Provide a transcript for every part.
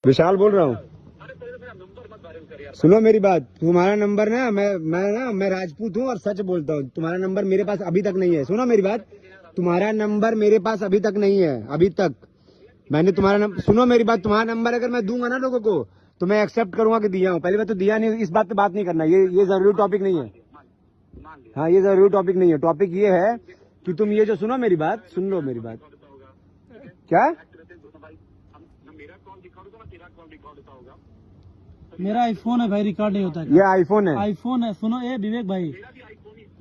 विशाल बोल रहा हूँ। सुनो मेरी बात, तुम्हारा नंबर ना मैं राजपूत हूँ और सच बोलता हूँ। तुम्हारा नंबर मेरे पास अभी तक नहीं है। सुनो मेरी बात, तुम्हारा नंबर मेरे पास अभी तक नहीं है। अभी तक मैंने तुम्हारा नंबर, सुनो मेरी बात, तुम्हारा नंबर अगर मैं दूंगा ना लोगों को तो मैं एक्सेप्ट करूंगा कि दिया हूँ। पहली बात तो दिया नहीं, इस बात पे बात नहीं करना। ये जरूरी टॉपिक नहीं है। हाँ, ये जरूरी टॉपिक नहीं है। टॉपिक ये है कि तुम ये जो, सुनो मेरी बात, सुन लो मेरी बात। क्या? मेरा आईफोन है भाई, रिकॉर्ड नहीं होता है। ये आईफोन है? आईफोन है। सुनो ए विवेक भाई,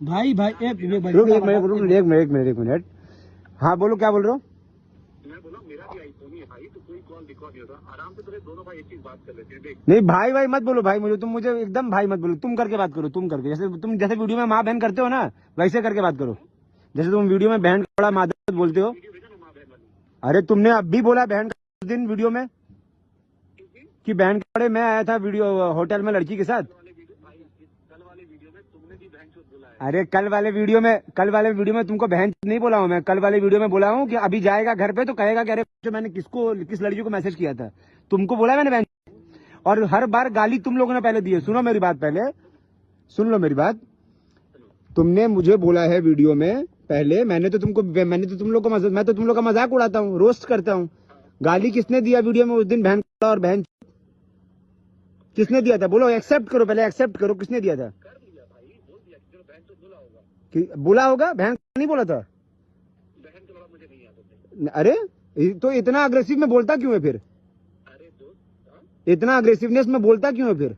भाई ए विवेक भाई, रुक एक मिनट। हाँ बोलो, क्या बोल रहे हो? मैं बोला मेरा भी आईफोन ही है भाई, तो कोई कॉल रिकॉर्ड नहीं होता। आराम से तुम्हें दोनों भाई एक चीज बात कर लेते हैं। देख, नहीं भाई मत बोलो भाई, मुझे एकदम भाई मत बोलो। तुम करके बात करो, तुम करके, जैसे वीडियो में माँ बहन करते हो ना, वैसे करके बात करो। जैसे तुम वीडियो में बहन का बड़ा मादर बोलते हो। अरे तुमने अब भी बोला बहन का उस दिन वीडियो में कि बहन के बड़े मैं आया था वीडियो होटल में लड़की के साथ। कल वाले वीडियो में तुमने भी बहन चोद बोला है। अरे कल वाले वीडियो में तुमको बहन नहीं बोला हूँ मैं। कल वाले वीडियो में बोला हूँ कि अभी जाएगा घर पे तो कहेगा कि अरे जो मैंने किस लड़की को मैसेज किया था, तुमको बोला मैंने बहन। और हर बार गाली तुम लोगों ने पहले दी है। सुनो मेरी बात, पहले सुन लो मेरी बात। तुमने मुझे बोला है वीडियो में पहले, मैं तो तुम लोग को मैं तो तुम लोग का मजाक उड़ाता हूँ, रोस्ट करता हूँ। गाली किसने दिया वीडियो में उस दिन? बहन और बहन किसने दिया था? बोलो, एक्सेप्ट करो, पहले एक्सेप्ट करो, किसने दिया था? कर लिया भाई, बोल दिया कि बहन चोद बोला होगा। कि बोला होगा? बहन नहीं बोला था। बहन के बड़ा मुझे नहीं याद होता। अरे तो इतना अग्रेसिव में बोलता क्यों है फिर? अरे दोस्त, हाँ? इतना अग्रेसिवनेस में बोलता क्यों है फिर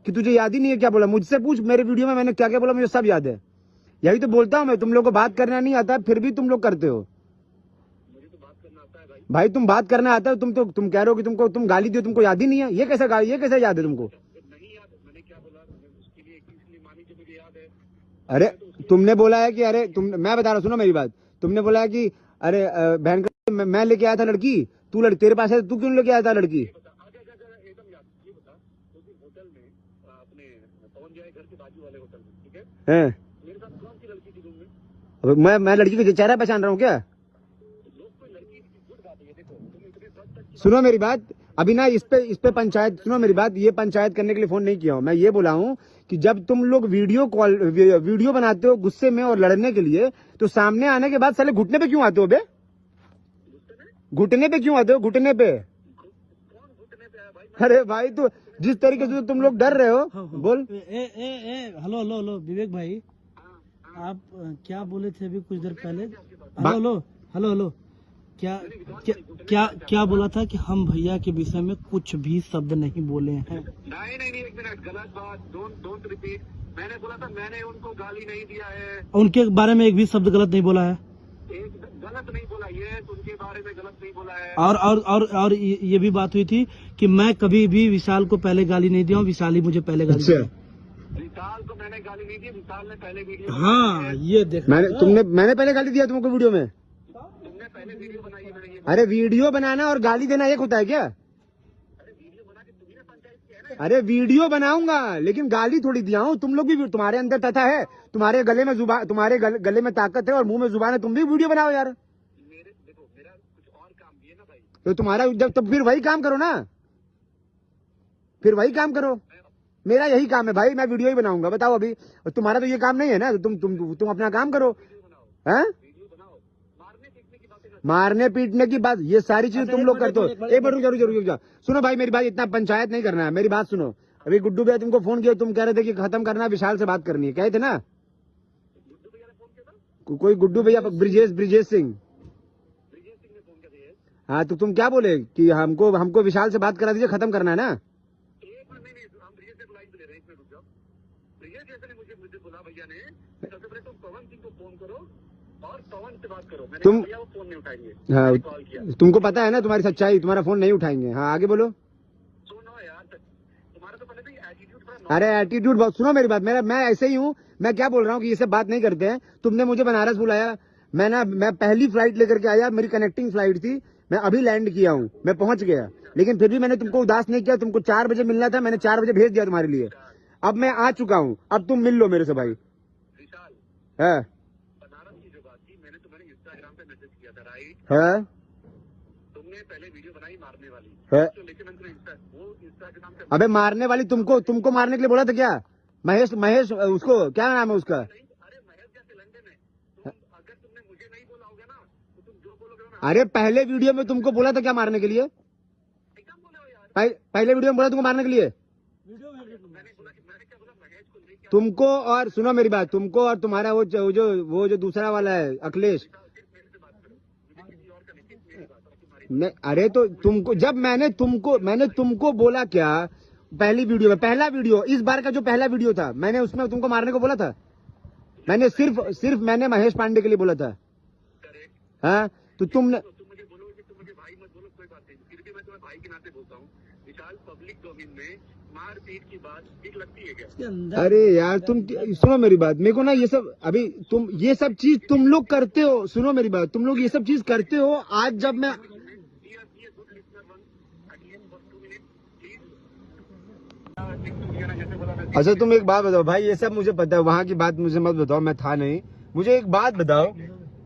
कि तुझे याद ही नहीं है क्या बोला? मुझसे पूछ, मेरे वीडियो में मैंने क्या क्या बोला मुझे सब याद है। यही तो बोलता हूँ मैं, तुम लोग को बात करना नहीं आता फिर भी तुम लोग करते हो। मुझे तो बात करना आता है भाई। भाई तुम बात करना आता है, तुम कह रहे हो कि तुम गाली दियो, तुमको याद ही नहीं है। ये कैसा याद है तुमको? नहीं याद, मैंने क्या बोला उसके लिए एक चीज के लिए मानी जो मुझे याद है। अरे तुमने बोला है कि अरे मैं बता रहा हूँ, सुनो मेरी बात। तुमने बोला है कि अरे बहन का मैं लेके आया था लड़की, तेरे पास है, तू क्यों लेके आया था लड़की? एकदम याद, ये बता, उस दिन होटल में अपने पवन जाए घर के बाजू वाले होटल में, ठीक है, हैं? मेरे साथ कौन सी लड़की थी रूम में? मैं लड़की का चेहरा पहचान रहा हूँ क्या? लोग कोई लड़की की गुड बात है ये। देखो तुम इतने वक्त तक सुनो मेरी बात, अभी ना इस पे पंचायत, सुनो मेरी बात, ये पंचायत करने के लिए फोन नहीं किया हूँ मैं। ये बोला हूँ कि जब तुम लोग वीडियो बनाते हो गुस्से में और लड़ने के लिए, तो सामने आने के बाद साले घुटने पे क्यों आते हो बे? घुटने पे क्यों आते हो? घुटने पे? कौन घुटने पे आया भाई? अरे भाई तो जिस तरीके से तुम लोग डर रहे हो, बोल। हेलो हेलो हेलो विवेक भाई, आप क्या बोले थे अभी कुछ देर पहले? हेलो हेलो हेलो, क्या क्या क्या क्या बोला था कि हम भैया के विषय में कुछ भी शब्द नहीं बोले हैं? नहीं, एक मिनट, गलत बात, डोंट रिपीट। मैंने बोला था मैंने उनको गाली नहीं दिया है। उनके बारे में एक भी शब्द गलत नहीं बोला है। एक गलत नहीं बोला, ये उनके बारे में गलत नहीं बोला है। और ये भी बात हुई थी कि मैं कभी भी विशाल को पहले गाली नहीं दिया हूँ, विशाल ही मुझे पहले गाली दिया। विशाल को मैंने गाली नहीं दी, विशाल ने पहले वीडियो हाँ ये देख, मैंने पहले गाली दिया तुमको वीडियो में? तुमने पहले वीडियो बनाई है, मैंने ये। अरे वीडियो बनाना और गाली देना एक होता है क्या? अरे वीडियो बना के तुम्ही ने पंचायत किया है ना। अरे वीडियो बनाऊंगा लेकिन गाली थोड़ी दिया हूँ। तुम लोग भी, तुम्हारे अंदर तथा है, तुम्हारे गले में जुबान, तुम्हारे गले में ताकत है और मुंह में जुबान है, तुम भी वीडियो बनाओ यार। देखो मेरा कुछ और काम भी है ना भाई। तो तुम्हारा जब, तब फिर वही काम करो ना, फिर वही काम करो। मेरा यही काम है भाई, मैं वीडियो ही बनाऊंगा। बताओ अभी, तुम्हारा तो ये काम नहीं है ना, तो तुम अपना काम करो। हैं? वीडियो बनाओ, मारने पीटने की बातें मारने पीटने की बात, ये सारी चीज तुम लोग करते हो। एक बार रुक जाओ। सुनो भाई मेरी बात, इतना पंचायत नहीं करना है, मेरी बात सुनो। अभी गुड्डू भैया तुमको फोन किया, तुम कह रहे थे कि खत्म करना, विशाल से बात करनी है, कहे थे ना? गुड्डू भैया ने फोन किया था। कोई गुड्डू भैया, ब्रिजेश सिंह। ब्रिजेश सिंह ने फोन किया था। हाँ तो तुम क्या बोले कि हमको विशाल से बात करा दीजिए, खत्म करना है ना? एक मिनट, नहीं, हम ब्रिजेश से लाइन पे ले रहे हैं, इसमें रुक जाओ। ब्रिजेश जैसे ने मुझे बोला भैया ने, सबसे पहले तुम पवन सिंह को फोन करो और पवन से बात करो। मैंने कहा भैया वो फोन नहीं उठाएंगे। हाँ, मैंने कॉल किया। तुमको पता है ना तुम्हारी सच्चाई, तुम्हारा फोन नहीं उठाएंगे। हाँ आगे बोलो। सुनो यार, तुम्हारा तो पहले भी एटीट्यूड थोड़ा। अरे एटीट्यूड बहुत, सुनो मेरी बात, मैं ऐसे ही हूँ। मैं क्या बोल रहा हूँ कि ये सब बात नहीं करते हैं। तुमने मुझे बनारस बुलाया, मैं पहली फ्लाइट लेकर के आया, मेरी कनेक्टिंग फ्लाइट थी, मैं अभी लैंड किया हूँ, मैं पहुंच गया, लेकिन फिर भी मैंने तुमको उदास नहीं किया। तुमको 4 बजे मिलना था, मैंने 4 बजे भेज दिया तुम्हारे लिए। अब मैं आ चुका हूँ, अब तुम मिल लो मेरे से भाई। विशाल, है बनारस की जो बात थी, मैंने तुम्हें इंस्टाग्राम पे मैसेज किया था, राइट? है तुमने पहले वीडियो बनाई मारने वाली, लेकिन मैंने वो इंस्टा के नाम से अबे मारने वाली तुमको मारने के लिए बोला था क्या? महेश उसको क्या नाम है उसका? अरे महेश जैसे लंदन है अगर तुमने मुझे नहीं बोला होगा ना तो तुम जो बोलोगे मैं अरे पहले वीडियो में तुमको बोला था क्या मारने के लिए? एकदम बोले हो यार। पहले वीडियो में बोला तुमको मारने के लिए? मैंने बोला कि मैंने क्या बोला महेश को लेके तुमको और सुनो मेरी बात, तुमको और तुम्हारा वो जो दूसरा वाला है अखिलेश, मेरे से बात करो मुझे किसी और का नहीं सिर्फ मेरी बात तुम्हारी नहीं अरे तो तुमको जब मैंने तुमको बोला क्या पहली वीडियो में, पहला वीडियो इस बार का जो पहला वीडियो था, मैंने उसमें तुमको मारने को बोला था? मैंने सिर्फ मैंने महेश पांडे के लिए बोला था। हाँ तो तुमने तुम मुझे बोलोगे कि तुम मुझे भाई मत बोलो कोई बात नहीं फिर भी मैं तुम्हें भाई के नाते बोलता हूँ। विशाल पब्लिक डोमेन में मारपीट की बात ठीक लगती है क्या? इसके अंदर अरे यार तुम सुनो मेरी बात, मेरे को ना ये सब अभी तुम ये सब चीज तुम लोग करते हो, सुनो मेरी बात, तुम लोग ये सब चीज करते हो। आज जब मैं अच्छा तुम एक बात बताओ भाई, ये सब मुझे पता है, वहाँ की बात मुझे मत बताओ, मैं था नहीं। मुझे एक बात बताओ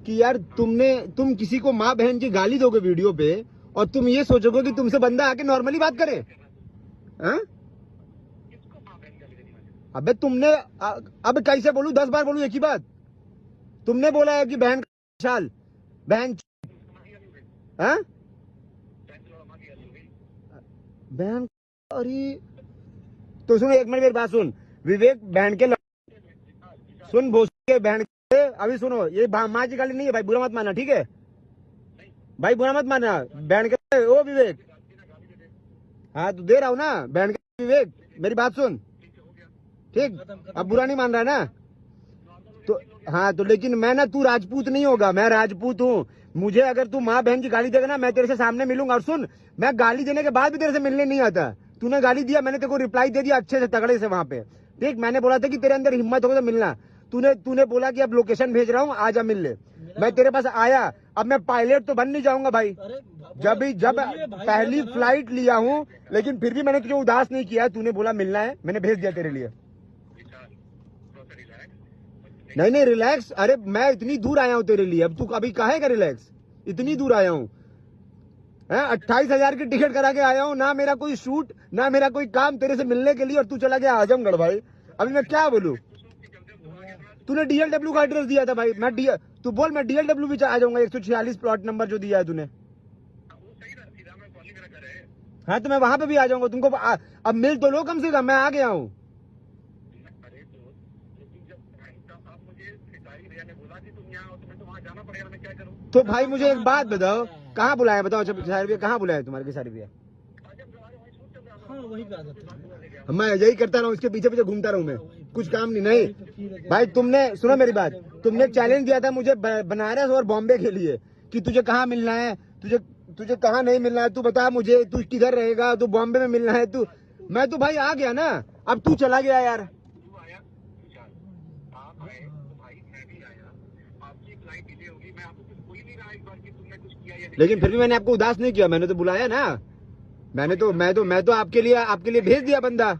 कि यार तुम किसी को माँ बहन की गाली दोगे वीडियो पे और तुम ये सोचोगे कि तुमसे बंदा आके नॉर्मली बात करे? हाँ? अबे तुमने अब कैसे बोलूं, 10 बार बोलूं एक ही बात? तुमने बोला है कि बहन शाल बहन हाँ? बहन अरे तो सुन एक मिनट मेरी बात सुन, विवेक बहन के सुन भोस के बहन के, अभी सुनो ये माँ की गाली नहीं है भाई, बुरा मत मानना ठीक है भाई, बुरा मत मानना। बहन के ओ विवेक, हाँ तो दे रहा हूँ ना बहन के विवेक, मेरी बात सुन ठीक, अब बुरा नहीं मान रहा ना तो हाँ तो लेकिन मैं ना, तू राजपूत नहीं होगा, मैं राजपूत हूँ। मुझे अगर तू माँ बहन की गाली देगा ना, मैं तेरे से सामने मिलूंगा। और सुन, मैं गाली देने के बाद भी तेरे से मिलने नहीं आता। तूने गाली दिया, मैंने तेरे को रिप्लाई दे दिया अच्छे से तगड़े से वहां पे ठीक। मैंने बोला था कि तेरे अंदर हिम्मत होगा तो मिलना, तूने बोला कि अब लोकेशन भेज रहा हूँ आजा मिल ले। मैं तेरे पास आया, अब मैं पायलट तो बन नहीं जाऊंगा भाई, जब पहली फ्लाइट लिया हूँ, लेकिन फिर भी मैंने तुझे उदास नहीं किया। तूने बोला मिलना है, मैंने भेज दिया तेरे लिए। नहीं रिलैक्स, अरे मैं इतनी दूर आया हूँ तेरे लिए, अब तू अभी काहे का रिलैक्स? इतनी दूर आया हूँ, 28,000 की टिकट करा के आया हूँ, ना मेरा कोई शूट ना मेरा कोई काम तेरे से मिलने के लिए, और तू चला गया आजमगढ़ भाई। अभी मैं क्या बोलूं? तूने DLW का एड्रेस दिया था भाई, तू बोल मैं DLW भी आ जाऊंगा, 146 प्लॉट नंबर जो दिया है तूने। हाँ तो मैं वहां पे भी आ जाऊंगा तुमको, अब मिल तो लो कम से कम, मैं आ गया हूँ। तो भाई मुझे एक बात बताओ, कहाँ बुलाया बताओ? किसारी भैया कहाँ बुलाया तुम्हारे किसारी भैया? हाँ वही पे आ जाते हैं। मैं यही करता रहूँ, इसके पीछे पीछे घूमता रहूँ मैं, कुछ काम नहीं भाई। तुमने सुनो मेरी बात, तुमने चैलेंज दिया था मुझे बनारस और बॉम्बे के लिए कि तुझे कहाँ मिलना है, तुझे कहाँ नहीं मिलना है, तू बता मुझे, तू किधर रहेगा, तू बॉम्बे में मिलना है तू। मैं तो भाई आ गया ना, अब तू चला गया यार। लेकिन फिर भी मैंने आपको उदास नहीं किया, मैंने तो बुलाया ना, मैं तो आपके लिए भेज दिया बंदा।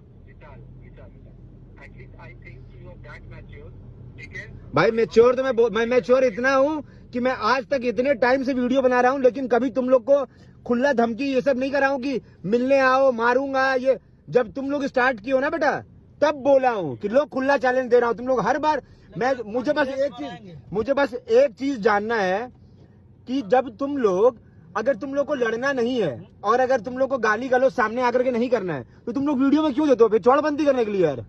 भाई मैच्योर तो मैं मैच्योर इतना हूँ कि मैं आज तक इतने टाइम से वीडियो बना रहा हूँ, लेकिन कभी तुम लोग को खुला धमकी ये सब नहीं कर रहा हूँ कि मिलने आओ मारूंगा। ये जब तुम लोग स्टार्ट किए हो ना बेटा, तब बोला हूँ कि लोग खुला चैलेंज दे रहा हूँ। तुम लोग हर बार मुझे बस एक चीज जानना है कि जब तुम लोग, अगर तुम लोग को लड़ना नहीं है और अगर तुम लोग को गाली गलौज सामने आकर के नहीं करना है, तो तुम लोग वीडियो में क्यों देते हो? फिर चौड़बंदी करने के लिए यार,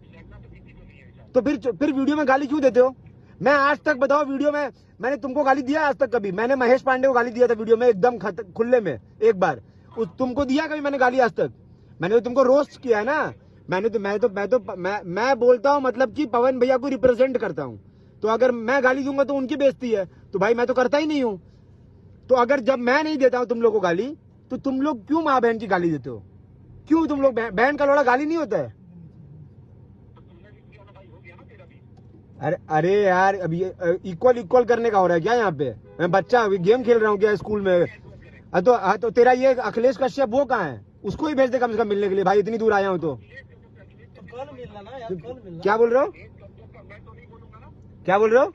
तो फिर वीडियो में गाली क्यों देते हो? मैं आज तक बताओ वीडियो में मैंने तुमको गाली दिया आज तक? कभी मैंने महेश पांडे को गाली दिया था वीडियो में एकदम खुले में एक बार? तुमको दिया कभी मैंने गाली आज तक? मैंने तो तुमको रोस्ट किया है ना। मैं बोलता हूँ मतलब कि पवन भैया को रिप्रेजेंट करता हूँ, तो अगर मैं गाली दूंगा तो उनकी बेइज्जती है, तो भाई मैं तो करता ही नहीं हूँ। तो अगर जब मैं नहीं देता हूँ तुम लोग को गाली, तो तुम लोग क्यों माँ बहन की गाली देते हो? क्यों? तुम लोग बहन का लोड़ा गाली नहीं होता है? अरे यार अब ये इक्वल करने का हो रहा है क्या यहाँ पे? मैं बच्चा गेम खेल रहा हूँ क्या स्कूल में? तो तेरा ये अखिलेश कश्यप वो कहाँ है? उसको ही भेज दे कम से कम मिलने के लिए भाई, इतनी दूर आया हूँ तो। कल मिलना ना यार, कल मिलना। क्या बोल रहे हो? क्या बोल रहे हो?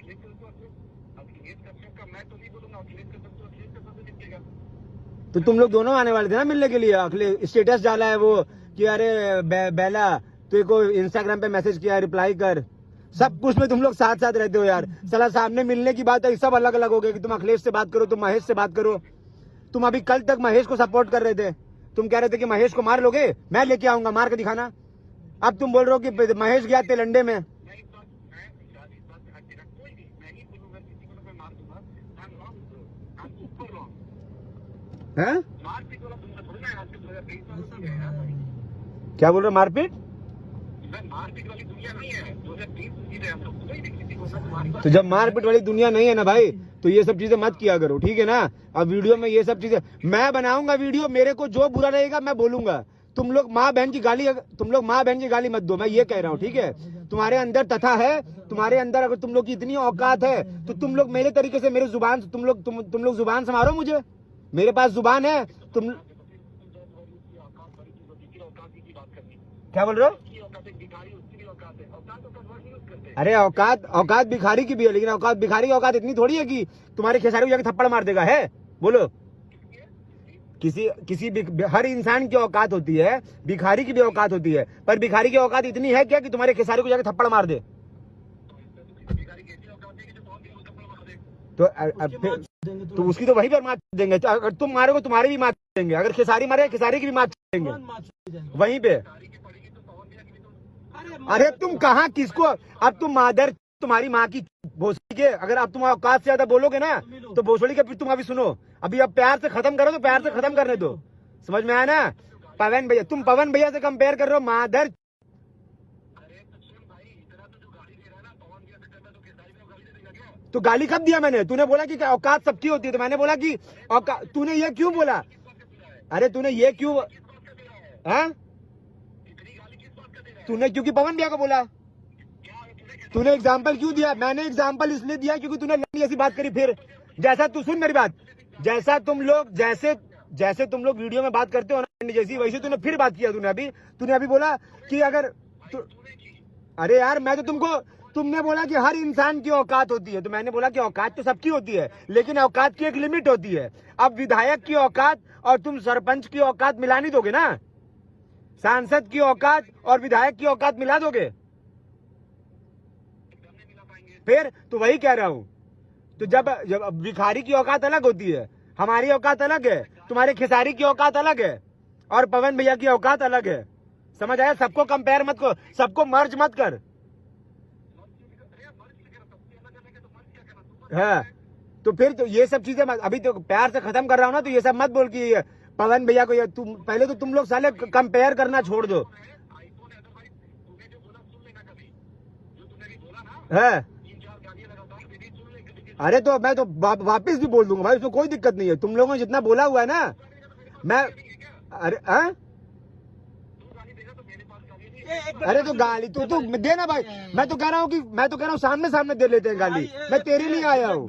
तो तुम लोग दोनों आने वाले थे ना मिलने के लिए। अगले स्टेटस डाला है वो कि अरे बेला तेरे को इंस्टाग्राम पे मैसेज किया, रिप्लाई कर। सब कुछ में तुम लोग साथ साथ रहते हो यार। साला सामने मिलने की बात है, सब अलग अलग हो गए कि तुम अखिलेश से बात करो, तुम महेश से बात करो। तुम अभी कल तक महेश को सपोर्ट कर रहे थे, तुम कह रहे थे कि महेश को मार लोगे, मैं लेके आऊंगा, मार के दिखाना। अब तुम बोल रहे हो कि महेश गया तेलंडे में। हैं? क्या बोल रहे हो? मारपीट? तो जब मारपीट वाली दुनिया नहीं है ना भाई, तो ये सब चीजें मत किया करो, ठीक है ना। अब वीडियो में ये सब चीजें मैं बनाऊंगा, वीडियो मेरे को जो बुरा रहेगा मैं बोलूंगा। तुम लोग माँ बहन की गाली मत दो, मैं ये कह रहा हूँ, ठीक है। तुम्हारे अंदर तथा है, तुम्हारे अंदर अगर तुम लोग की इतनी औकात है तो तुम लोग मेरे तरीके से मेरे जुबान तुम लोग जुबान संभालो मुझे। मेरे पास जुबान है। तुम क्या बोल रहे हो? अरे औकात भिखारी की भी है, लेकिन औकात भिखारी की औकात इतनी थोड़ी है कि तुम्हारे खेसारी को जाके थप्पड़ मार देगा। है बोलो? हर इंसान की औकात होती है, भिखारी की भी औकात होती है, पर भिखारी की औकात इतनी है क्या कि तुम्हारे खेसारी को जाके थप्पड़ मार दे? तो उसकी तो वही पर मार देंगे। तो अगर तुम मारोगे तुम्हारी भी मार देंगे, अगर खेसारी मारे खेसारी की भी मार देंगे वहीं पे। अरे तुम कहाँ किसको, अब तुम मादर तुम्हारी माँ की भोसड़ी के, अगर अब तुम औकात से ज्यादा बोलोगे ना तो भोसड़ी के तुम अभी सुनो, अभी अब प्यार से खत्म करो तो प्यार से खत्म करने दो। समझ में आया ना? पवन भैया, तुम पवन भैया से कंपेयर कर रहे हो मादर। तो गाली कब दिया मैंने? तूने बोला कि औकात सबकी होती है, तो मैंने बोला कि औकात। तूने ये क्यों बोला? अरे तूने ये क्यों तूने क्योंकि पवन भैया को बोला। तूने एग्जाम्पल क्यों दिया? मैंने एग्जाम्पल इसलिए दिया क्योंकि तूने ऐसी बात करी। फिर जैसा तू सुन मेरी बात, जैसे तुम लोग वीडियो में बात करते हो ना जैसी, वैसे तूने फिर बात किया। तूने अभी बोला कि अगर अरे यार मैं तो तुमने बोला कि हर इंसान की औकात होती है, तो मैंने बोला कि औकात तो सबकी होती है, लेकिन औकात की एक लिमिट होती है। अब विधायक की औकात और तुम सरपंच की औकात मिला नहीं दोगे ना? सांसद की औकात और विधायक की औकात मिला दोगे? फिर तो वही कह रहा हूं। तो जब भिखारी की औकात अलग होती है, हमारी औकात अलग है, तुम्हारे खेसारी की औकात अलग है, और पवन भैया की औकात अलग है। समझ आया? सबको कंपेयर मत कर, सबको मर्ज मत कर। है तो फिर तो ये सब चीजें अभी तो प्यार से खत्म कर रहा हूं ना, तो ये सब मत बोल कि पवन भैया को तुम पहले तो तुम लोग साले कंपेयर करना छोड़ दो। है अरे तो मैं तो वापिस भी बोल दूंगा भाई, उसमें कोई दिक्कत नहीं है। तुम लोगों ने जितना बोला हुआ है ना, मैं अरे तो गाली तो देना भाई। मैं तो कह रहा हूँ सामने सामने दे लेते हैं गाली। मैं तेरे लिए आया हूँ।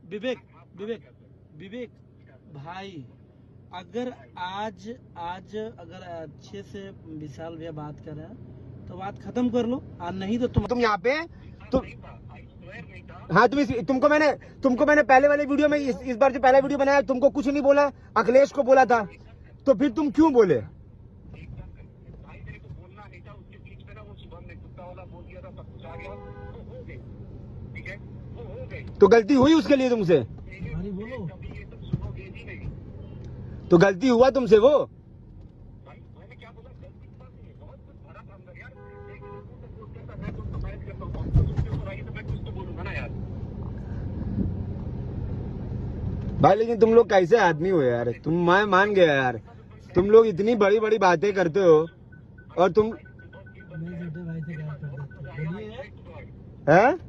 विवेक भाई, अगर आज अगर अच्छे से विशाल भैया बात कर रहे हैं तो बात खत्म कर लो, और नहीं तो तुम यहाँ पे हाँ तुमको मैंने पहले वाले वीडियो में इस बार जो पहला वीडियो बनाया तुमको कुछ नहीं बोला, अखिलेश को बोला था, तो फिर तुम क्यों बोले? तो गलती हुई उसके लिए तुमसे? तो गलती हुआ तुमसे वो? भाई लेकिन तुम लोग कैसे आदमी हो यार? मैं मान गया यार, तुम लोग इतनी बड़ी बड़ी बातें करते हो और तुम हैं?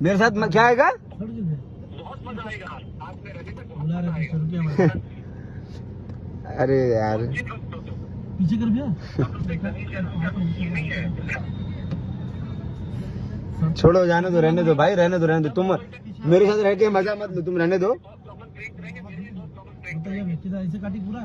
मेरे साथ क्या आएगा? बहुत मजा आएगा। अरे यार पीछे कर भैया। छोड़ो, जाने दो, रहने दो भाई, रहने दो। तुम मेरे साथ रह के मजा मत लो, तुम रहने दो। ऐसे काटी पूरा